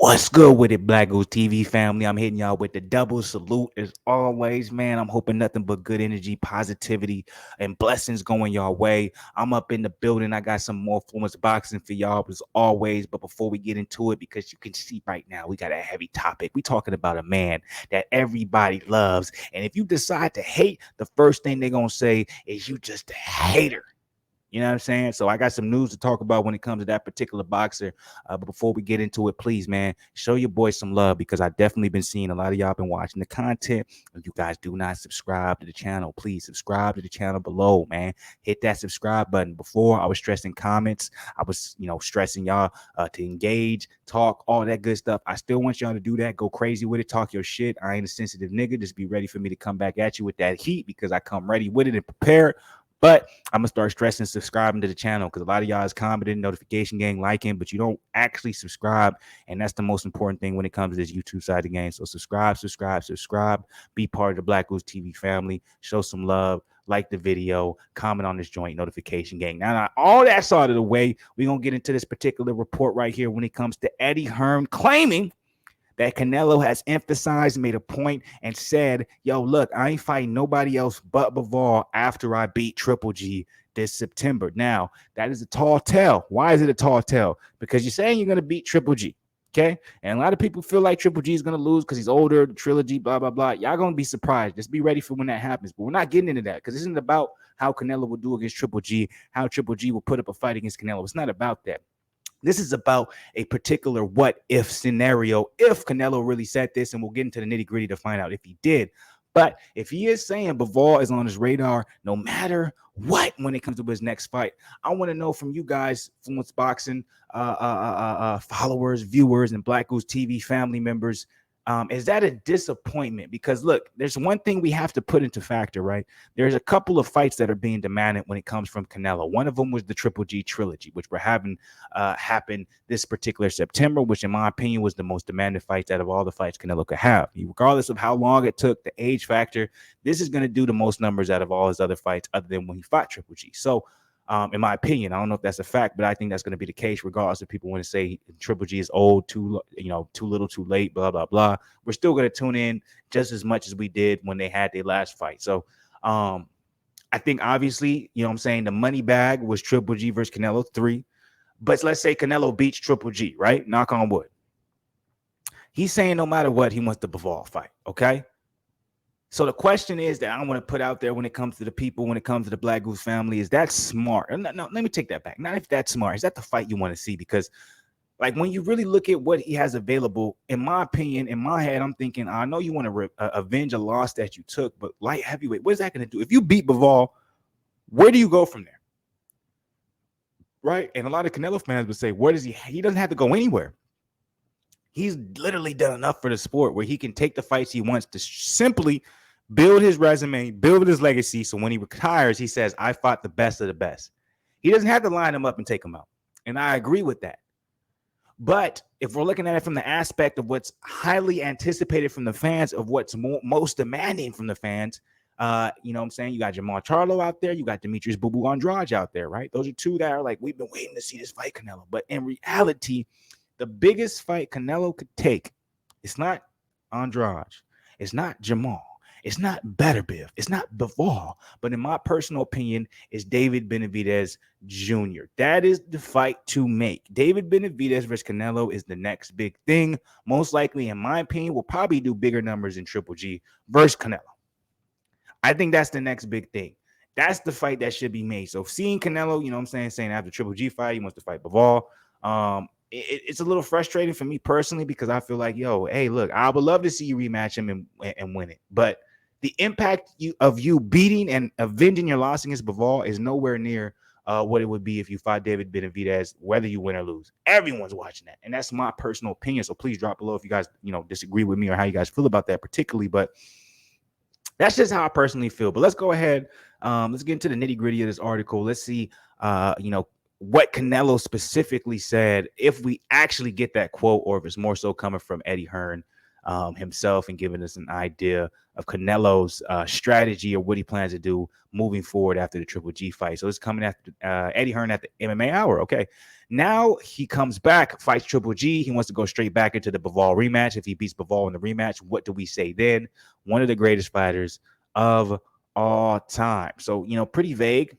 What's good with it, Black Goose TV family? I'm hitting y'all with the double salute as always, man. I'm hoping nothing but good energy, positivity, and blessings going your way. I'm up in the building. I got some more Fluence boxing for y'all as always. But before we get into it, because you can see right now, we got a heavy topic. We talking about a man that everybody loves. And if you decide to hate, the first thing they're going to say is you just a hater. You know what I'm saying? So I got some news to talk about when it comes to that particular boxer. But before we get into it, please, man, show your boys some love because I definitely been seeing a lot of y'all been watching the content. If you guys do not subscribe to the channel, please subscribe to the channel below, man. Hit that subscribe button. Before I was stressing comments, I was, stressing y'all to engage, talk, all that good stuff. I still want y'all to do that. Go crazy with it. Talk your shit. I ain't a sensitive nigga. Just be ready for me to come back at you with that heat because I come ready with it and prepared. But I'm gonna start stressing subscribing to the channel because a lot of y'all is commenting, notification gang, liking, but you don't actually subscribe, and that's the most important thing when it comes to this YouTube side of the game. So subscribe, be part of the Black Goose TV family, show some love, like the video, comment on this joint, notification gang. Now all that's out of the way, we're gonna get into this particular report right here when it comes to Eddie Hearn claiming that Canelo has emphasized, made a point, and said, yo, look, I ain't fighting nobody else but Bivol after I beat Triple G this September. Now, that is a tall tale. Why is it a tall tale? Because you're saying you're going to beat Triple G. Okay. And a lot of people feel like Triple G is going to lose because he's older, the trilogy, blah, blah, blah. Y'all going to be surprised. Just be ready for when that happens. But we're not getting into that because this isn't about how Canelo will do against Triple G, how Triple G will put up a fight against Canelo. It's not about that. This is about a particular what if scenario if Canelo really said this, and we'll get into the nitty gritty to find out if he did. But if he is saying Bivol is on his radar no matter what when it comes to his next fight, I want to know from you guys, Fluence Boxing followers, viewers, and Black Goose TV family members, is that a disappointment? Because look, there's one thing we have to put into factor, right? There's a couple of fights that are being demanded when it comes from Canelo. One of them was the Triple G trilogy, which we're having happen this particular September, which in my opinion was the most demanded fights out of all the fights Canelo could have. Regardless of how long it took, the age factor, this is going to do the most numbers out of all his other fights other than when he fought Triple G. So in my opinion, I don't know if that's a fact, but I think that's going to be the case regardless if people want to say Triple G is old, too little, too late, blah, blah, blah. We're still going to tune in just as much as we did when they had their last fight. So I think obviously, you know what I'm saying, the money bag was Triple G versus Canelo 3. But let's say Canelo beats Triple G, right? Knock on wood. He's saying no matter what, he wants the Bivol fight, okay? So the question is that I want to put out there when it comes to the people, when it comes to the Black Goose family, is that smart? No, let me take that back. Not if that's smart. Is that the fight you want to see? Because like when you really look at what he has available, in my opinion, in my head, I'm thinking, I know you want to avenge a loss that you took, but light heavyweight, what is that going to do? If you beat Bivol, where do you go from there? Right? And a lot of Canelo fans would say, where does he doesn't have to go anywhere. He's literally done enough for the sport where he can take the fights he wants to simply build his resume, build his legacy. So when he retires, he says, I fought the best of the best. He doesn't have to line them up and take them out. And I agree with that. But if we're looking at it from the aspect of what's highly anticipated from the fans, of what's most demanding from the fans, you know what I'm saying? You got Jamal Charlo out there. You got Demetrius Boo Boo Andrade out there, right? Those are two that are like, we've been waiting to see this fight, Canelo. But in reality, the biggest fight Canelo could take, it's not Andrade. It's not Jamal. It's not Beterbiev. It's not Bivol. But in my personal opinion, it's David Benavidez Jr. That is the fight to make. David Benavidez versus Canelo is the next big thing. Most likely, in my opinion, will probably do bigger numbers in Triple G versus Canelo. I think that's the next big thing. That's the fight that should be made. So seeing Canelo, you know what I'm saying after Triple G fight, he wants to fight Bivol. It's a little frustrating for me personally because I feel like, yo, hey, look, I would love to see you rematch him and win it. But the impact of you beating and avenging your loss against Bivol is nowhere near what it would be if you fought David Benavidez, whether you win or lose. Everyone's watching that. And that's my personal opinion. So please drop below if you guys, disagree with me or how you guys feel about that particularly. But that's just how I personally feel. But let's go ahead. Let's get into the nitty gritty of this article. Let's see, what Canelo specifically said, if we actually get that quote, or if it's more so coming from Eddie Hearn. himself and giving us an idea of Canelo's strategy or what he plans to do moving forward after the Triple G fight. So it's coming after Eddie Hearn at the MMA Hour. Okay. Now he comes back, fights Triple G. He wants to go straight back into the Bivol rematch. If he beats Bivol in the rematch, what do we say then? One of the greatest fighters of all time. So, pretty vague.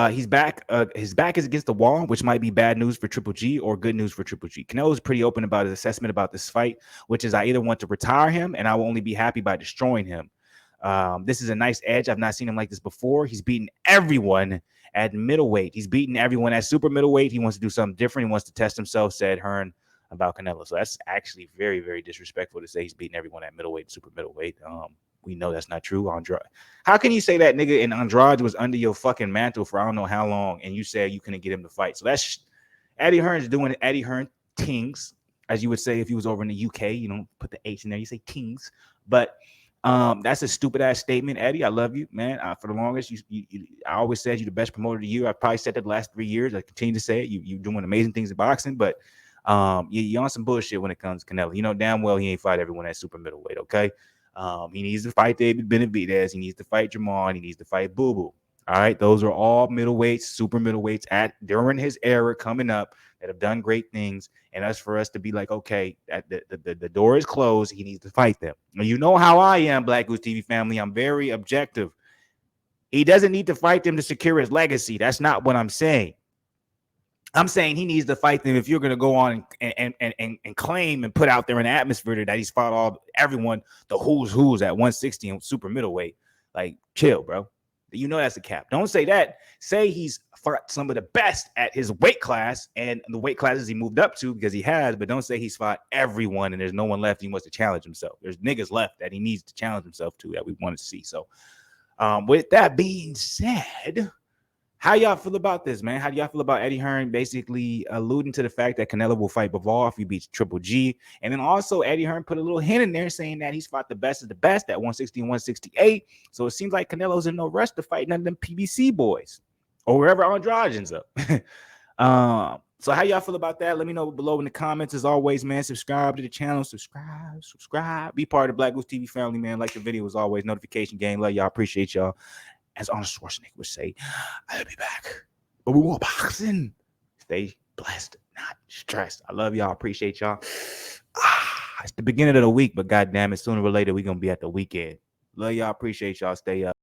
He's back. His back is against the wall, which might be bad news for Triple G or good news for Triple G. Canelo's pretty open about his assessment about this fight, which is I either want to retire him and I will only be happy by destroying him. This is a nice edge. I've not seen him like this before. He's beaten everyone at middleweight. He's beaten everyone at super middleweight. He wants to do something different. He wants to test himself, said Hearn about Canelo. So that's actually very, very disrespectful to say he's beating everyone at middleweight and super middleweight. We know that's not true. Andrade, how can you say that, nigga? And Andrade was under your fucking mantle for I don't know how long, and you said you couldn't get him to fight. So that's Eddie Hearn's doing Eddie Hearn tings, as you would say if he was over in the UK. You don't put the H in there, you say tings. But that's a stupid ass statement, Eddie. I love you, man. For the longest, I always said you're the best promoter of the year. I probably said that the last 3 years. I continue to say it. You're doing amazing things in boxing, but you're on some bullshit when it comes to Canelo. You know damn well he ain't fight everyone at super middleweight. Okay. He needs to fight David Benavidez. He needs to fight Jamal. He needs to fight Boo Boo. All right. Those are all middleweights, super middleweights during his era coming up that have done great things. And that's for us to be like, okay, the door is closed. He needs to fight them. Now, you know how I am, Black Goose TV family. I'm very objective. He doesn't need to fight them to secure his legacy. That's not what I'm saying. I'm saying he needs to fight them if you're going to go on and claim and put out there in the atmosphere that he's fought everyone, the who's at 160 and super middleweight. Like, chill, bro. You know that's a cap. Don't say that. Say he's fought some of the best at his weight class and the weight classes he moved up to, because he has, but don't say he's fought everyone and there's no one left he wants to challenge himself. There's niggas left that he needs to challenge himself to that we want to see. So with that being said, how y'all feel about this, man? How do y'all feel about Eddie Hearn basically alluding to the fact that Canelo will fight Bivol if he beats Triple G? And then also Eddie Hearn put a little hint in there saying that he's fought the best of the best at 160 and 168. So it seems like Canelo's in no rush to fight none of them PBC boys or wherever Andrade ends up. So how y'all feel about that? Let me know below in the comments. As always, man, subscribe to the channel. Subscribe. Be part of the Black Goose TV family, man. Like the video as always. Notification gang. Love y'all. Appreciate y'all. As Arnold Schwarzenegger would say, I'll be back. But we want boxing. Stay blessed, not stressed. I love y'all. Appreciate y'all. It's the beginning of the week, but goddamn it, sooner or later we're gonna be at the weekend. Love y'all. Appreciate y'all. Stay up.